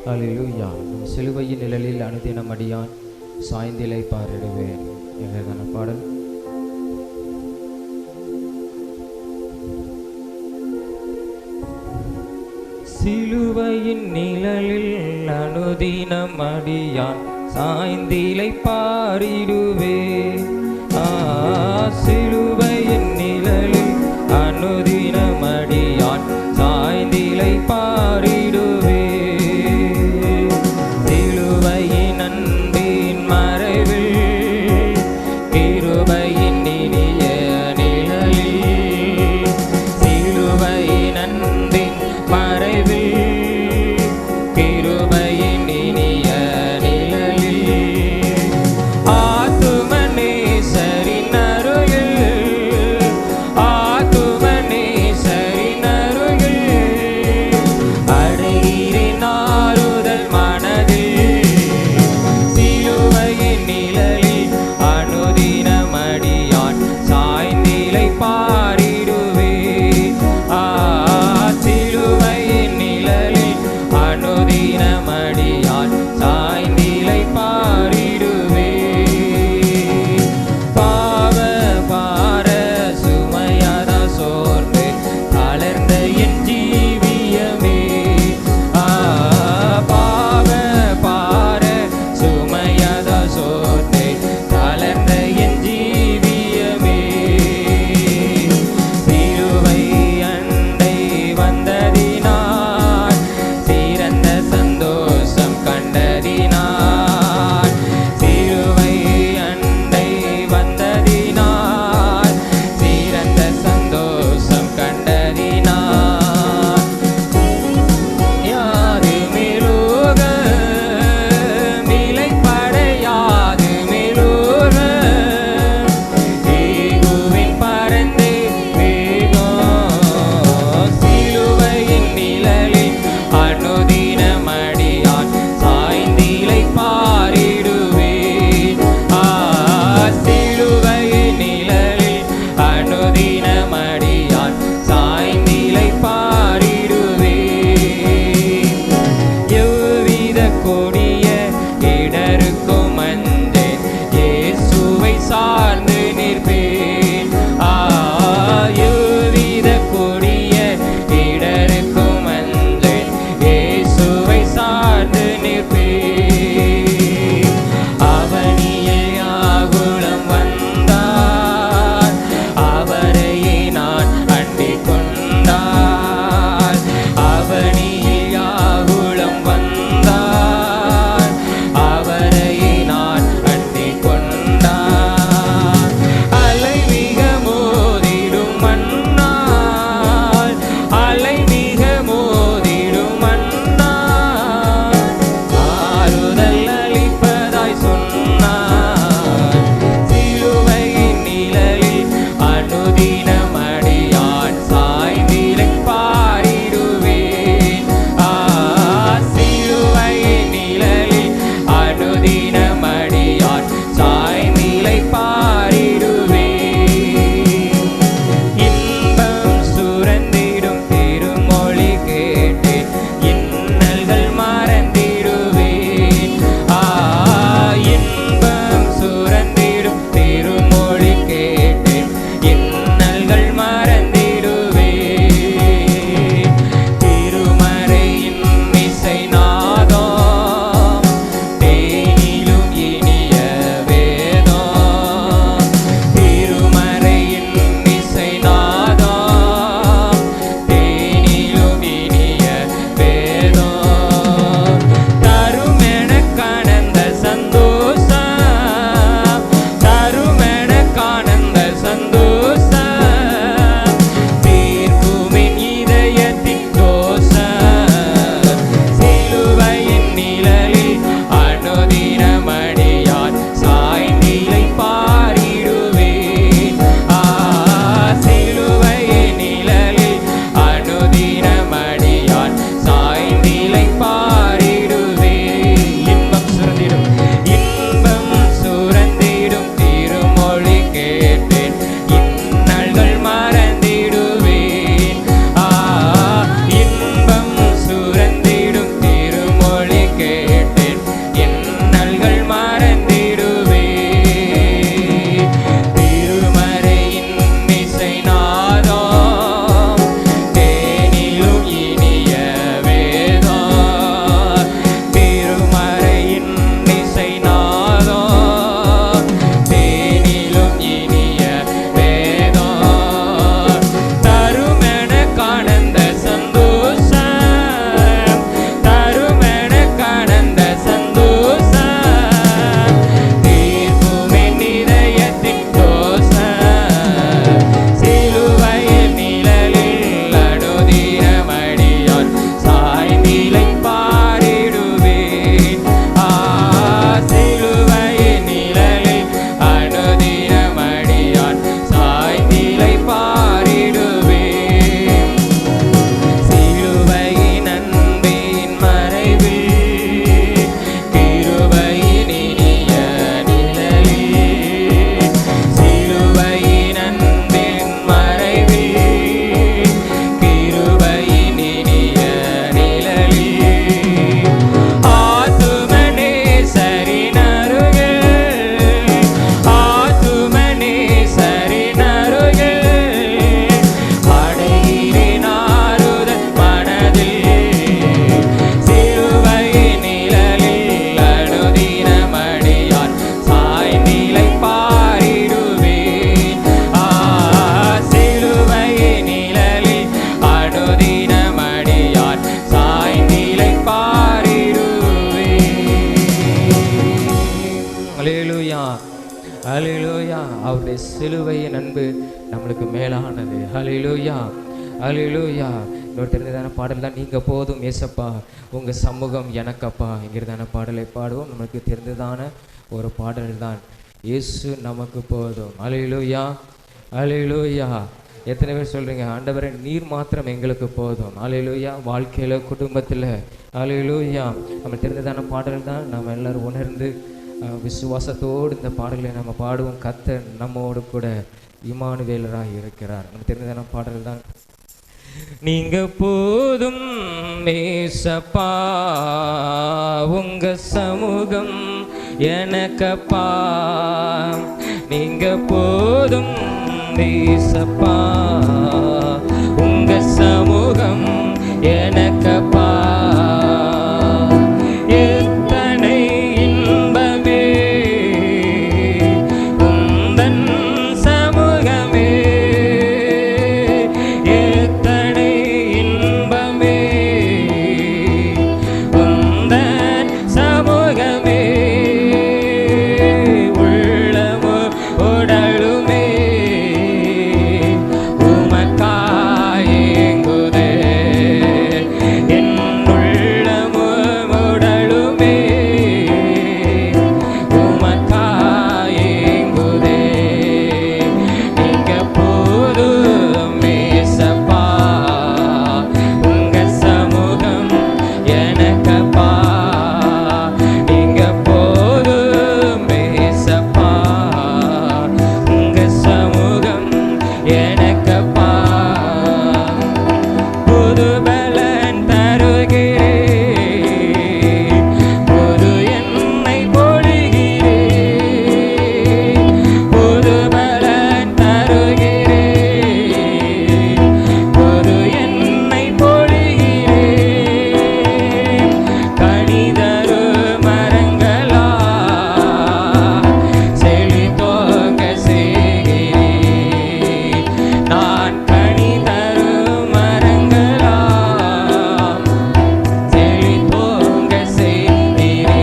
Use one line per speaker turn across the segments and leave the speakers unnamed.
அல்லேலூயா. சிலுவையின் நிழலில் அனுதினம் அடியான் சாய்ந்திலை பாரிடுவேன் என்கிறதான பாடல். சிலுவையின் நிழலில் அனுதினம் அடியான் சாய்ந்திலை பாரிடுவேன். சிலுவையின் நிழலில் அனுதினம் அடியான் சாய்ந்திலை பாரிடுவேன். சிலுவையின் அன்பின் மறைவில் கிருபையின் இனிய நிழலில், சிலுவையின் அன்பின் மறைவில் கிருபையின் இனிய நிழலில், ஆத்துமனேசரின் அருகில், ஆத்துமனேசரின் ஹல்லேலூயா. அவருடைய சிலுவையின் அன்பு நம்மளுக்கு மேலானது. ஹல்லேலூயா, ஹல்லேலூயா. இன்னொரு தெரிந்ததான பாடல் தான், நீங்கள் போதும் ஏசப்பா உங்கள் சமூகம் எனக்கப்பா என்கிறதான பாடலை பாடுவோம். நமக்கு தெரிந்ததான ஒரு பாடல் தான், இயேசு நமக்கு போதும். ஹல்லேலூயா, ஹல்லேலூயா. எத்தனை பேர் சொல்கிறீங்க, ஆண்டவரே நீர் மாத்திரம் எங்களுக்கு போதும். ஹல்லேலூயா. வாழ்க்கையில், குடும்பத்தில். ஹல்லேலூயா. நம்ம தெரிந்ததான பாடல் தான். நம்ம எல்லோரும் உணர்ந்து விசுவாசத்தோடு இந்த பாடலை நம்ம பாடுவோம். கர்த்தர் நம்மோடு கூட இம்மானுவேலராக இருக்கிறார். நம்ம தெரிந்ததான பாடல் தான், நீங்க போதும் ஏசப்பா உங்க சமூகம் எனக்கப்பா. நீங்க போதும் ஏசப்பா உங்க சமூகம் எனக்கப்பா. எத்தனை இன்பமே உந்தன் சமூகமே, எத்தனை இன்பமே உந்தன் சமூகமே. உள்ளமோ உடலுமே உமக்காயேங்குதே, என் உள்ளமோ உடலுமே உமக்காயேங்குதே. நீங்க போதும் ஏசப்பா உங்க சமூகம் எனக்கப்பா. நீங்க போதும் ஏசப்பா உங்க சமூகம் எனக்கப்பா. புது பலன் தருகிறேன், புது எண்ணெய் பொழிகிறேன். புது பலன் தருகிறேன், புது எண்ணெய் பொழிகிறேன். கனி தரும் மரங்களா செழித்தோங்க செய்கிறேன். நான் கனி தரும் மரங்களா செழித்தோங்க செய்கிறேன்.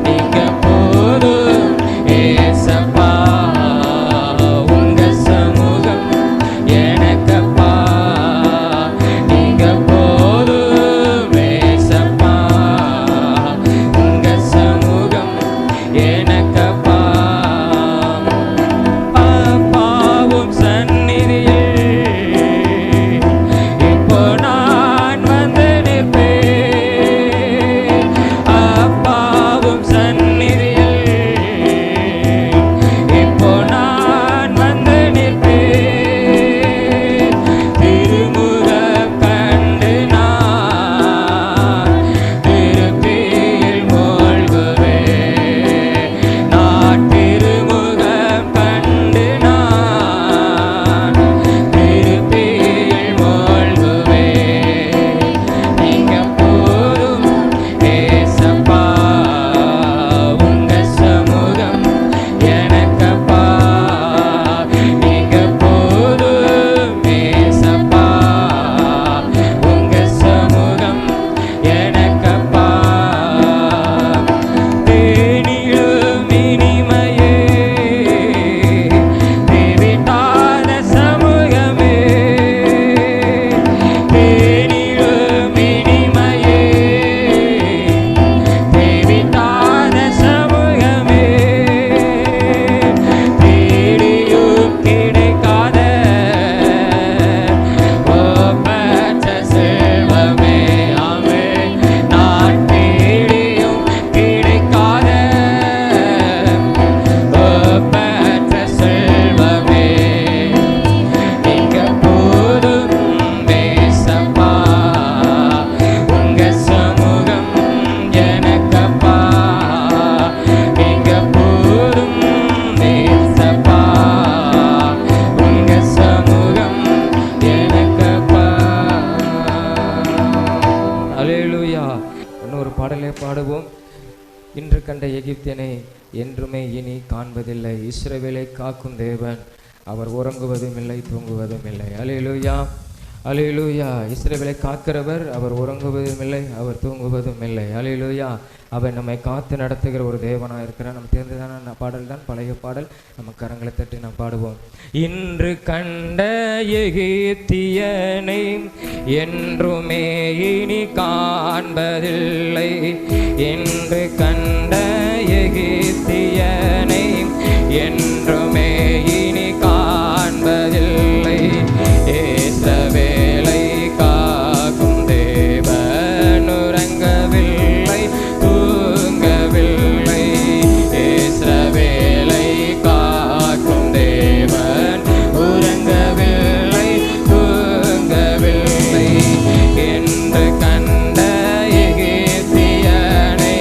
நீங்க போதும் ஏசப்பா உங்க சமூகம் எனக்கப்பா. நீங்க போதும் ஏசப்பா உங்க சமூகம் எனக்கப்பா. அப்பாவும் சந்நிதியில் இப்போ நான் வந்து நிற்பேன். அப்பாவும் சந்நிதியில் இப்போ நான் வந்து நிற்பேன். திருமுகம் கண்டு நான் திருப்தியில் மூழ்குவேன். நான் திருமுகம் கண்டு நான் திருப்தியில் மூழ்குவேன். நீங்க போதும் ஏசப்பா உங்க சமூகம் எனக்கப்பா. நீங்க போதும் ஏசப்பா உங்க சமூகம் எனக்கப்பா. தேனிலும் இனிமையே தேவிட்டாத சமூகமே, தேனிலும் இனிமையே தேவிட்டாத சமூகமே. தேடியும் கிடைக்காத ஒப்பற்ற செல்வமே. ஆமே. நான் தேடியும் கிடைக்காத ஒப்பற்ற செல்வமே. நீங்க போதும் ஏசப்பா உங்க சமூகம் எனக்கப்பா. நீங்க போதும் ஏசப்பா உங்க சமூகம் எனக்கப்பா. ஹல்லேலூயா. இன்னொரு பாடலை பாடுவோம். இன்று கண்ட எகிப்தியனை என்றுமே இனி காண்பதில்லை. இஸ்ரவேலை காக்கும் தேவன், அவர் உறங்குவதும் இல்லை தூங்குவதும் இல்லை. ஹல்லேலூயா, அல்லேலூயா. இஸ்ரவேலை காக்கிறவர், அவர் உறங்குவதும் இல்லை, அவர் தூங்குவதும் இல்லை. அல்லேலூயா. அவர் நம்மை காத்து நடத்துகிற ஒரு தேவனாக இருக்கிறார். நம்ம தேர்ந்ததான பாடல் தான், பழைய பாடல். நம்ம கரங்களை தட்டி நாம் பாடுவோம். இன்று கண்ட எகிப்தியனை என்றுமே இனி காண்பதில்லை. இன்று கண்ட எகிப்தியனை என்றுமே இனி காண்பதில்லை. இஸ்ரவேலை காக்கும் தேவன் உறங்கவில்லை, தூங்கவில்லை. இஸ்ரவேலை காக்கும் தேவன் உறங்கவில்லை, தூங்கவில்லை. என்று கண்ட எகிப்தியனை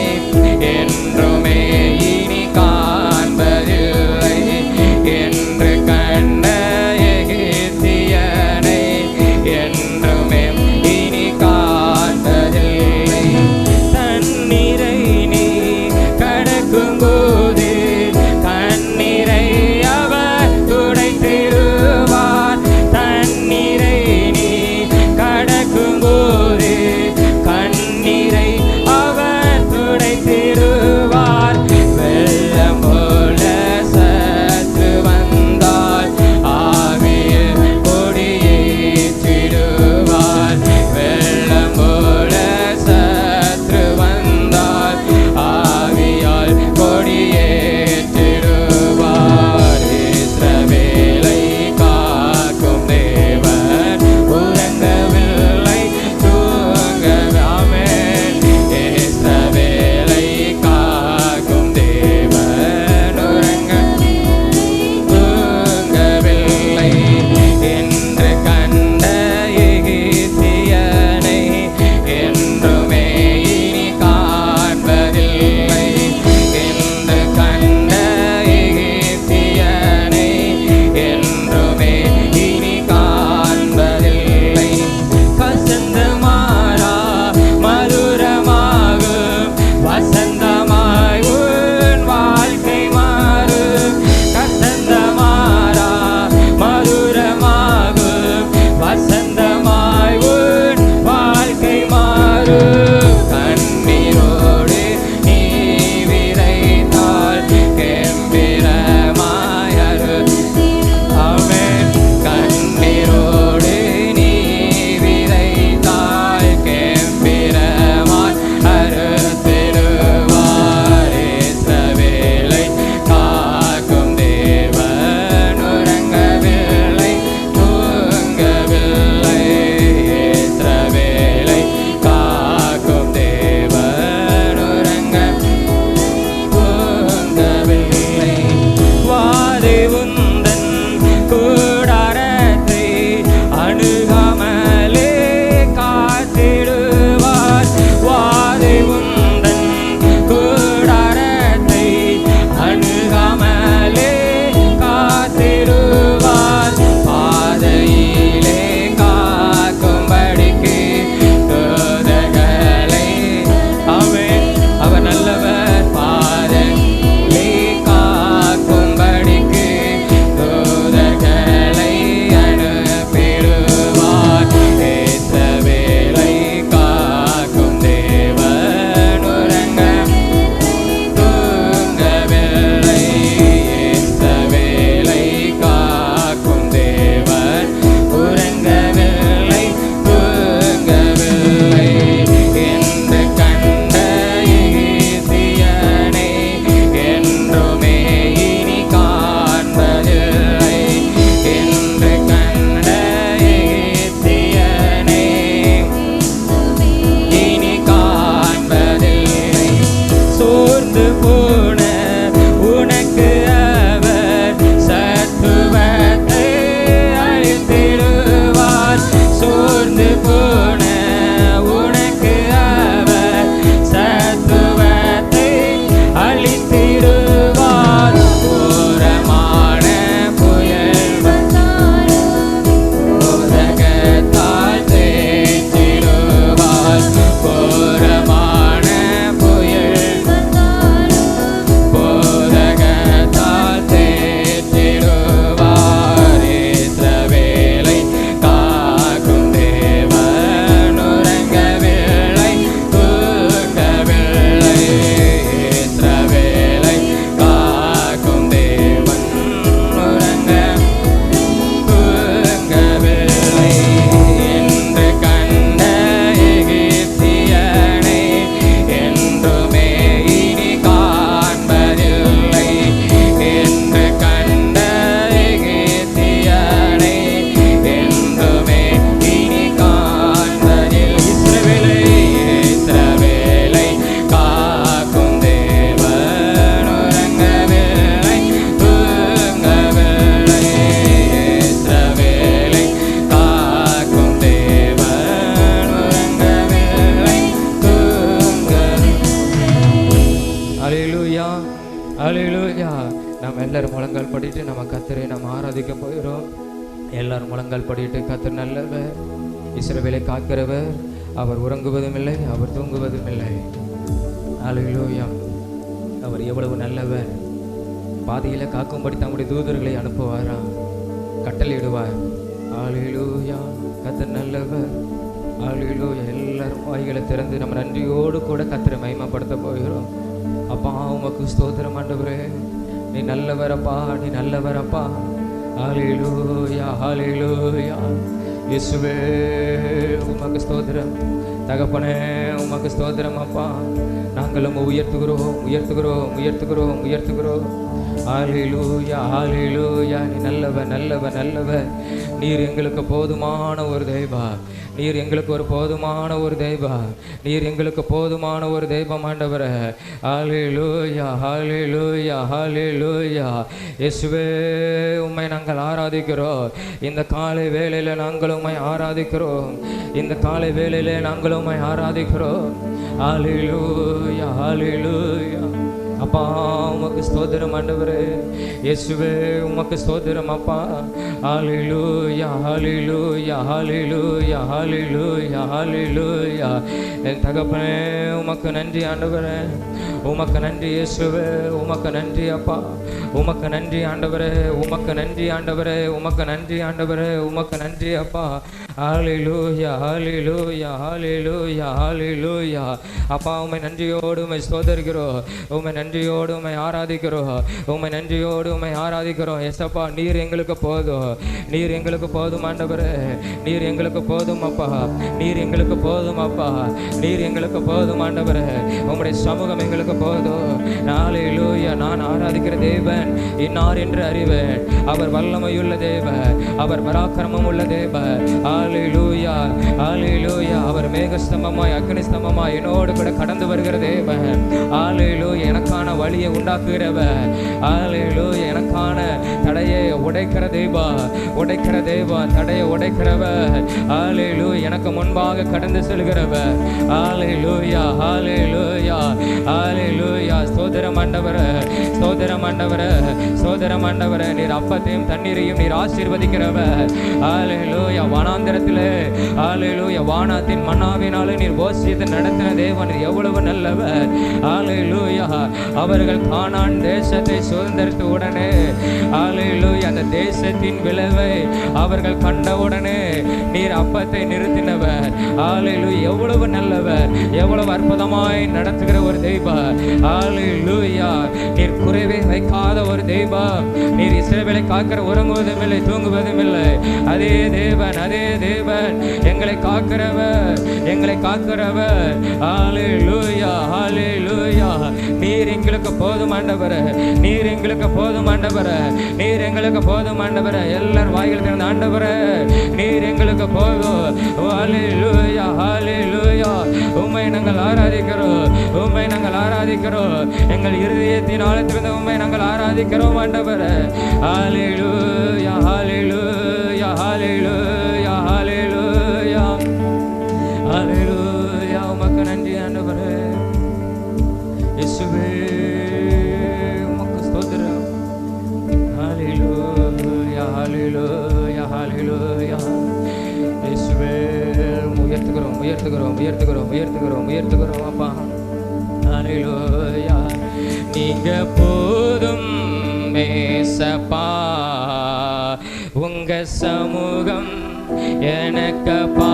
அல்லேலூயா. நாம் எல்லாரும் முழங்கால் படிட்டு நம்ம கர்த்தரை நம்ம ஆராதிக்க போகிறோம். எல்லாரும் முழங்கால் படிட்டு, கர்த்தர் நல்லவர், இஸ்ரவேலை காக்கிறவர், அவர் உறங்குவதும் இல்லை, அவர் தூங்குவதும் இல்லை. அல்லேலூயா. அவர் எவ்வளவு நல்லவர். பாதையில காக்கும்படி தம்முடைய தூதர்களை அனுப்புவாரா, கட்டளையிடுவார். அல்லேலூயா. கர்த்தர் நல்லவர். அல்லேலூயா. எல்லாரும் வாய்களை திறந்து நம்ம நன்றியோடு கூட கர்த்தரை மகிமைப்படுத்த போகிறோம். அப்பா உமக்கு ஸ்தோத்திரம் ஆண்டவரே, நீ நல்லவரப்பா, நீ நல்லவரப்பா. ஹல்லேலூயா, ஹல்லேலூயா. இயேசுவே உமக்கு ஸ்தோத்திரம். தகப்பனே உமக்கு ஸ்தோத்திரம் அப்பா. நாங்களும் உயர்த்துகிறோம், உயர்த்துகிறோம், உயர்த்துகிறோம், உயர்த்துகிறோம். ஹல்லேலூயா, ஹல்லேலூயா. நீ நல்லவர், நல்லவர், நல்லவர். நீர் எங்களுக்கு போதுமான ஒரு தெய்வா, நீர் எங்களுக்கு ஒரு போதுமான ஒரு தெய்வா, நீர் எங்களுக்கு போதுமான ஒரு தெய்வம் ஆண்டவரே. ஹல்லேலூயா, ஹல்லேலூயா, ஹல்லேலூயா. இயேசுவே உம்மை நாங்கள் ஆராதிக்கிறோம். இந்த காலை வேளையில் நாங்கள் உம்மை ஆராதிக்கிறோம். இந்த காலை வேளையிலே நாங்கள் உம்மை ஆராதிக்கிறோம். ஹல்லேலூயா, ஹல்லேலூயா. அப்பா உமக்கு ஸ்தோத்திரம் ஆண்டவரே. இயேசுவே உமக்கு ஸ்தோத்திரம் அப்பா. ஹல்லேலூயா, ஹல்லேலூயா, ஹல்லேலூயா, ஹல்லேலூயா, ஹல்லேலூயா. என் தகப்பனே உமக்கு நன்றி ஆண்டவரே, உமக்கு நன்றி இயேசுவே, உமக்கு நன்றி அப்பா, உமக்கு நன்றி ஆண்டவரே, உமக்கு நன்றி ஆண்டவரே, உமக்கு நன்றி ஆண்டவரே, உமக்கு நன்றி அப்பா. ஹல்லேலூயா, ஹல்லேலூயா, ஹல்லேலூயா, ஹல்லேலூயா. அப்பா உம்மை நன்றியோடு உம்மை ஸ்தோத்தரிக்கிறோம், உம்மை நன்றியோடு உம்மை ஆராதிக்கிறோம், உம்மை நன்றியோடு உம்மை ஆராதிக்கிறோம். எஸ்அப்பா நீர் எங்களுக்கு போதும், நீர் எங்களுக்கு போதும் ஆண்டவரே, நீர் எங்களுக்கு போதும் அப்பா, நீர் எங்களுக்கு போதும் அப்பா, நீர் எங்களுக்கு போதும் ஆண்டவரே. உம்முடைய சமூகம் எங்களுக்கு போதும். ஹல்லேலூயா. நான் ஆராதிக்கிற தேவன் இன்னார் என்று அறிவேன். அவர் வல்லமையுள்ள தேவன், அவர் பராக்கிரமம் உள்ள தேவன். ஹல்லேலூயா, ஹல்லேலூயா. அவர் மேகஸ்தம்பமாய் அக்னி ஸ்தம்பமாய் என்னோடு கூட கடந்து வருகிற தேவன். ஹல்லேலூயா. எனக்கான வழியை உண்டாக்குகிறவர். ஹல்லேலூயா. எனக்கான தடையை உடைக்கிற தேவா, உடைக்கிற தேவா, தடையை உடைக்கிறவர். ஹல்லேலூயா. எனக்கு முன்பாக கடந்து செல்கிறவர். ஹல்லேலூயா, ஹல்லேலூயா, ஹல்லேலூயா. ஸ்தோத்திரம் ஆண்டவரே, ஸ்தோத்திரம் ஆண்டவரே, ஸ்தோத்திரம் ஆண்டவரே. நீர் அப்பத்தையும் தண்ணீரையும் நீர் ஆசீர்வதிக்கிறவர். ஹல்லேலூயா. வனாந்திரத்திலே ஹல்லேலூயா வானத்தின் மன்னாவினாலே நீர் போஷித்து நடத்தின தேவன் எவ்வளவு நல்லவர். ஹல்லேலூயா. அவர்கள் கானான் தேசத்தை சுதந்தரித்த உடனே ஹல்லேலூயா அந்த தேசத்தின் விளைவை அவர்கள் கண்டவுடனே நீர் அப்பத்தை நிறுத்தினவர். ஹல்லேலூயா. எவ்வளவு நல்லவர், எவ்வளவு அற்புதமாய் நடத்துகிற ஒரு தெய்வம். ஹல்லேலூயா. நீர் குறைவே வைக்காத ஒரு தெய்வம். நீர் இஸ்ரவேலை காக்கிற உறங்குவதும் இல்லை, தூங்குவதும் இல்லை. அதே தேவன், அதே தேவன் எங்களை காக்கிறவர், எங்களை காக்கிறவர். ஹல்லேலூயா, ஹல்லேலூயா. நீர் எங்களுக்கு போதும் ஆண்டவரே, நீர் எங்களுக்கு போதும் ஆண்டவரே, நீர் எங்களுக்கு போதும் ஆண்டவரே. எல்லாரும் வாய்கள் திறந்த ஆண்டவரே நீர் எங்களுக்கு போதும். ஹல்லேலூயா, ஹல்லேலூயா. உம்மை நாங்கள் ஆராதிக்கிறோம், உம்மை நாங்கள் ஆராதிக்கிறோம். எங்கள் இருதயத்தின் ஆழத்திலிருந்து உம்மை நாங்கள் ஆராதிக்கிறோம் ஆண்டவரே. ஹல்லேலூயா, ஹல்லேலூயா, ஹல்லேலூயா, ஹல்லேலூயா, ஹல்லேலூயா. உமக்கு நன்றி ஆண்டவரே. இயேசுவே உமக்கு ஸ்தோத்திரம். ஹல்லேலூயா, ஹல்லேலூயா, ஹல்லேலூயா. இயேசுவே உயர்த்துகிறோம், உயர்த்துகிறோம், உயர்த்துகிறோம், உயர்த்துகிறோம், உயர்த்துகிறோம் அப்பா. ஹல்லேலூயா. நீங்க போதும் மேசப்பா, உங்க சமூகம் எனக்கப்பா.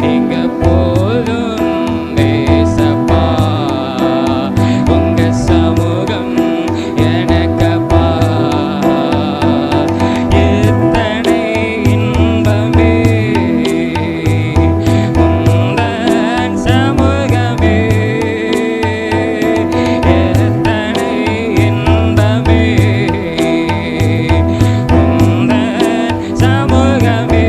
நீங்க போதும் மேசப்பா, உங்க சமூகம் எனக்கப்பா. எத்தனை இன்பமே உந்தன் சமூகமே, எத்தனை இன்பமே உந்தன் சமூகமே.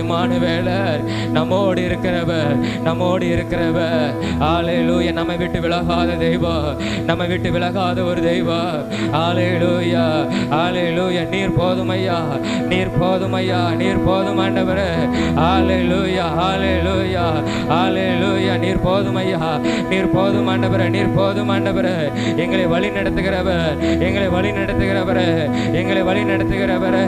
இம்மானுவேலர், நம்மோடு இருக்கிறவர், நம்மோடு இருக்கிறவர். ஹalleluya. நம்மை விட்டு விலகாத தெய்வம், நம்மை விட்டு விலகாத ஒரு தெய்வம். ஹalleluya, ஹalleluya. நீர் போதும் ஐயா, நீர் போதும் ஐயா, நீர் போதும் ஆண்டவரே. ஹalleluya, ஹalleluya, ஹalleluya. நீர் போதும் ஐயா, நீர் போதும் ஆண்டவரே, நீர் போதும் ஆண்டவரே. எங்களை வழி நடத்துகிறவர், எங்களை வழி நடத்துகிறவர், எங்களை வழி நடத்துகிறவர்.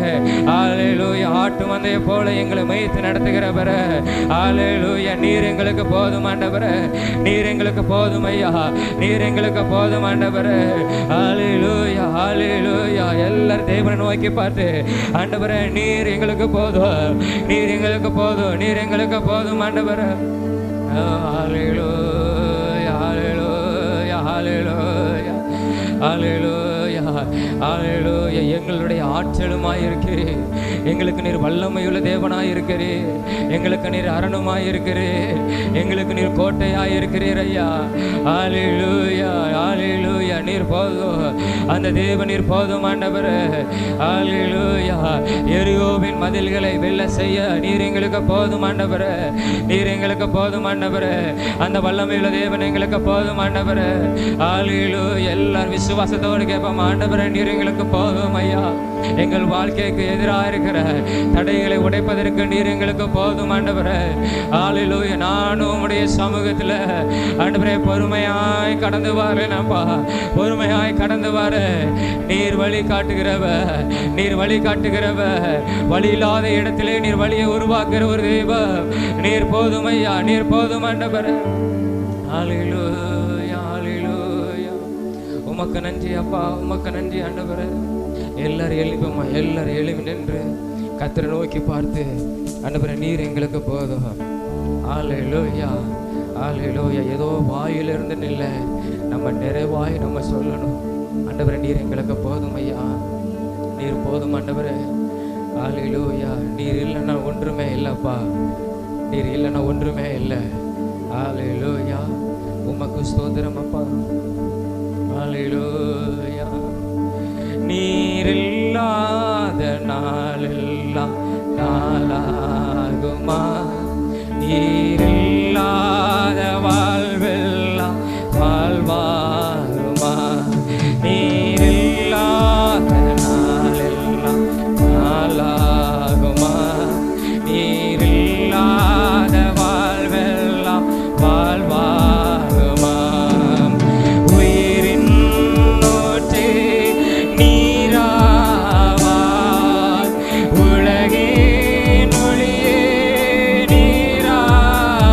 ஹalleluya. ஆட்டு மந்தையை போல எங்களை மேய்த்து நடத்துகிறவர். ஹalleluya. நீர் எங்களுக்கு போதும் ஆண்டவரே, நீர் எங்களுக்கு போதும் ஐயா, நீர் எங்களுக்கு போதும் ஆண்டவரே. ஹalleluya, ஹalleluya. எல்லாரும் தேவனை நோக்கி பார்த்து, ஆண்டவரே நீர் எங்களுக்கு போதும், நீர் எங்களுக்கு போதும், நீர் எங்களுக்கு போதும் ஆண்டவரே. ஹalleluya, ஹalleluya, ஹalleluya, ஹalleluya, ஹalleluya. எங்களுடைய ஆற்றலுமாய் இருக்கிறீர், எங்களுக்கு நீர் வல்லமையுள்ள தேவனாய் இருக்கிறீர், எங்களுக்கு நீர் அரணுமாய் இருக்கிறீர், எங்களுக்கு நீர் கோட்டையாய் இருக்கிறீர் ஐயா. ஹalleluya, ஹalleluya. நீர் போதும், அந்த தேவன் நீர் போதும் ஆண்டவரே. ஹalleluya. எரிகோவின் மதில்களை வெல்ல செய்ய நீர் எங்களுக்கு போதும் ஆண்டவரே, நீர் எங்களுக்கு போதும் ஆண்டவரே. அந்த வல்லமையுள்ள தேவன் எங்களுக்கு போதும் ஆண்டவரே. ஹalleluya. எல்லாரும் விசுவாசத்தோடு கேட்போம், ஆண்டவரே நீர் எங்களுக்கு போதும் ஐயா. எங்கள் வாழ்க்கைக்கு எதிராக இருக்கிற தடைகளை உடைப்பதற்கு நீர் எங்களுக்கு போதும் ஆண்டவரே. ஹalleluya. நானும் உம்முடைய சமூகத்தில் ஆண்டவரே பொறுமையாய் கடந்து வரேனப்பா, பொறுமையாய் கடந்து வர நீர் வழி காட்டுகிறவ, நீர் வழி காட்டுகிறவ. வழி இல்லாத இடத்திலே நீர் வழியை உருவாக்குற ஒரு தெய்வம். நீர் போதும் ஐயா, நீர் போதும் ஆண்டவரே. ஹalleluya, ஹalleluya. உமக்கு நன்றி அப்பா, உமக்கு நன்றி ஆண்டவரே. எல்லாரும் எழுப்பமா, எல்லாரும் எழுப்பி நின்று கர்த்தரை நோக்கி பார்த்து, ஆண்டவரே நீர் எங்களுக்கு போதும். ஹalleluya, ஹalleluya. ஏதோ வாயிலிருந்து நில்ல, நம்ம நிறைவாய் நம்ம சொல்லணும், ஆண்டவரே நீர் எங்களுக்கு போதும் ஐயா, நீர் போதும் ஆண்டவரே. ஹalleluya. நீர் இல்லைன்னா ஒன்றுமே இல்லைப்பா, நீர் இல்லைன்னா ஒன்றுமே இல்லை. ஹalleluya. உமக்கு ஸ்தோத்திரம் அப்பா. ஹalleluya. நீர் இல்லாத நாளெல்லாம் நாளாகுமா, நீர் இல்லாத வாழ்வெல்லாம் வாழ்வாகுமா, நீர் இல்லாத நாளெல்லாம் நாளாகுமா, நீர் இல்லாத வாழ்வெல்லாம் வாழ்வாகுமா. உயிரின் நோற்றே நீராவார், உலகின் ஒளியே நீராவார்,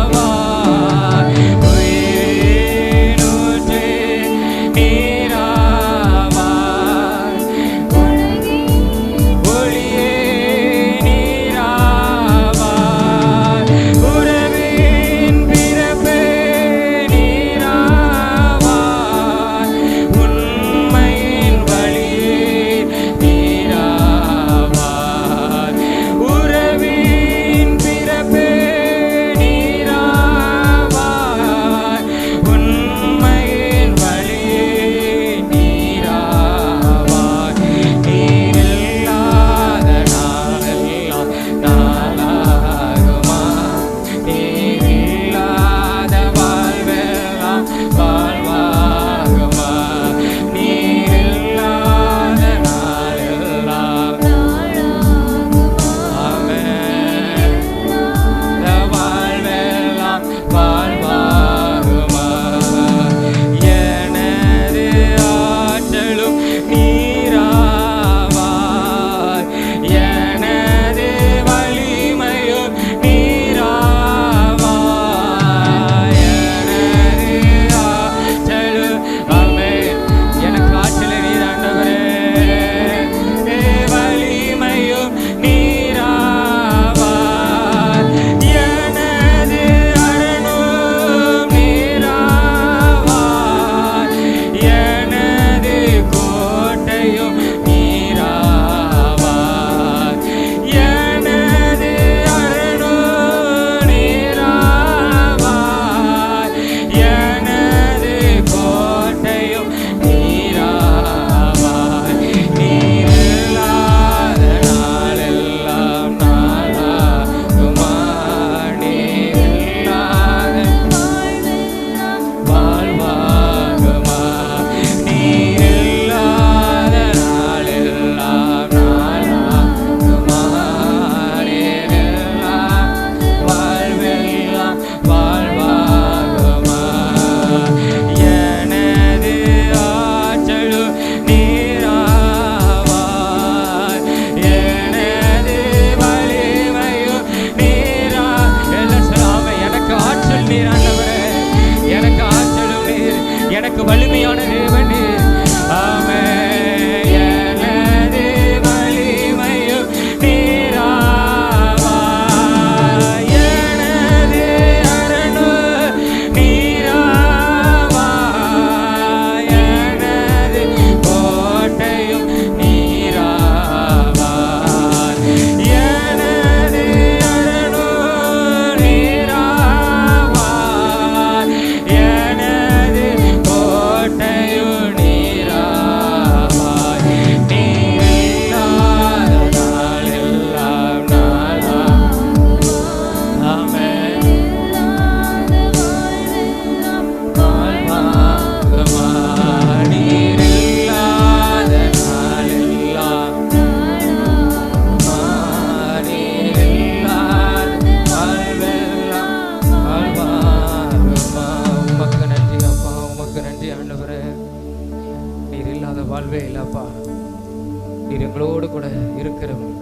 எங்களோடு கூட இருக்கிறவங்க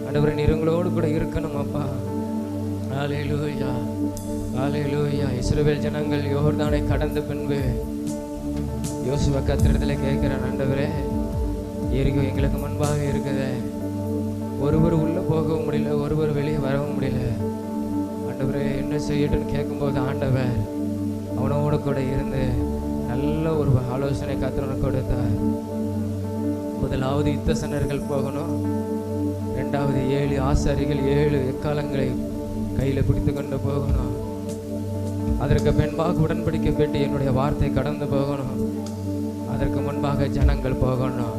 ஆண்டவரே, நீர் எங்களோடு கூட இருக்கணும் அப்பா. ஹல்லேலூயா, ஹல்லேலூயா. இஸ்ரவேல் ஜனங்கள் யோர்தானை கடந்த பின்பு யோசுவா கர்த்தரிடத்தில் கேட்கிறேன், ஆண்டவரே எரிகோ எங்களுக்கு முன்பாக இருக்குதே, ஒருவர் உள்ள போகவும் முடியல, ஒருவர் வெளியே வரவும் முடியல. ஆண்டவரே என்ன செய்யட்டும்னு கேட்கும்போது ஆண்டவர் அவனோட கூட இருந்து நல்ல ஒரு ஆலோசனை கர்த்தர் கொடுத்தார். முதலாவது யுத்தசனர்கள் போகணும், இரண்டாவது 7 ஆசாரிகள் 7 எக்காலங்களை கையில பிடித்து கொண்டு போகணும். அதற்கு பின்பாக உடன்படிக்கை பெட்டி என்னுடைய வார்த்தை கடந்து போகணும். அதற்கு முன்பாக ஜனங்கள் போகணும்.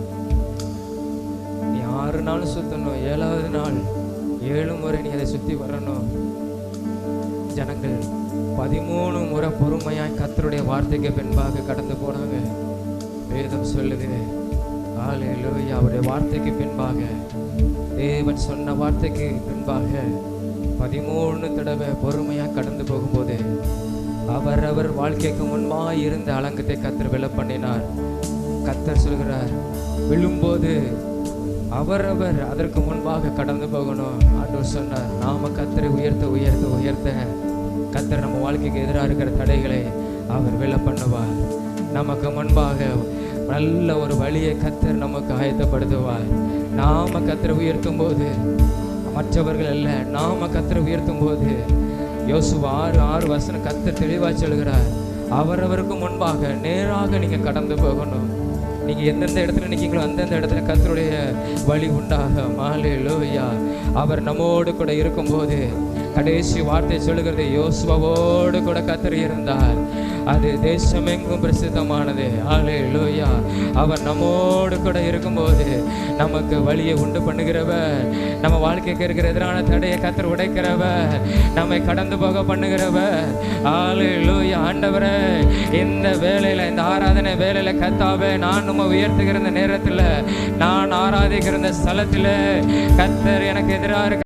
நீ 6 நாள் சுத்தணும், 7வது நாள் 7 முறை நீ அதை சுத்தி வரணும். ஜனங்கள் 13 முறை பொறுமையாய் கர்த்தருடைய வார்த்தைக்கு பின்பாக கடந்து போனாங்க. வேதம் சொல்லுது, ஹல்லேலூயா, அவருடைய வார்த்தைக்கு பின்பாக, தேவன் சொன்ன வார்த்தைக்கு பின்பாக 13 தடவை பொறுமையாக கடந்து போகும்போது அவர் வாழ்க்கைக்கு முன்பாக இருந்த அலங்கத்தை கர்த்தர் விழ பண்ணினார். கர்த்தர் சொல்கிறார், விழும்போது அவர் அதற்கு முன்பாக கடந்து போகணும். ஆண்டவர் சொன்னார், நாம கர்த்தரை உயர்த்த உயர்த்த உயர்த்த கர்த்தர் நம்ம வாழ்க்கைக்கு எதிராக இருக்கிற தடைகளை அவர் விழ பண்ணுவார். நமக்கு முன்பாக நல்ல ஒரு வழியை கர்த்தர் நமக்கு ஆயத்தப்படுத்துவார். நாம கர்த்தரை உயர்த்தும் போது, மற்றவர்கள் அல்ல, நாம கர்த்தரை உயர்த்தும் போது, யோசுவா 6 வசனம் கர்த்தர் தெளிவா சொல்கிறார், அவரவருக்கு முன்பாக நேராக நீங்க கடந்து போகணும். நீங்க எந்தெந்த இடத்துல நிற்கீங்களோ அந்தந்த இடத்துல கர்த்தருடைய வழி உண்டாகும். ஹல்லேலூயா. அவர் நம்மோடு கூட இருக்கும்போது கடைசி வார்த்தை சொல்லுகிறது, யோசுவாவோடு கூட கர்த்தர் இருந்தார், அது தேசமெங்கும் பிரசித்தமானது. ஹல்லேலூயா. அவர் நம்மோடு கூட இருக்கும்போது நமக்கு வழியை உண்டு பண்ணுகிறவர், நம்ம வாழ்க்கைக்கு இருக்கிற எதிரான தடையை கர்த்தர் உடைக்கிறவர், நம்மை கடந்து போக பண்ணுகிறவர். ஹல்லேலூயா. ஆண்டவரே, இந்த வேளையில, இந்த ஆராதனை வேளையில கர்த்தாவே, நான் நம்ம உயர்த்துகிற இந்த நேரத்தில், நான் ஆராதிக்கிற இந்த ஸ்தலத்தில் கர்த்தர் எனக்கு எதிராக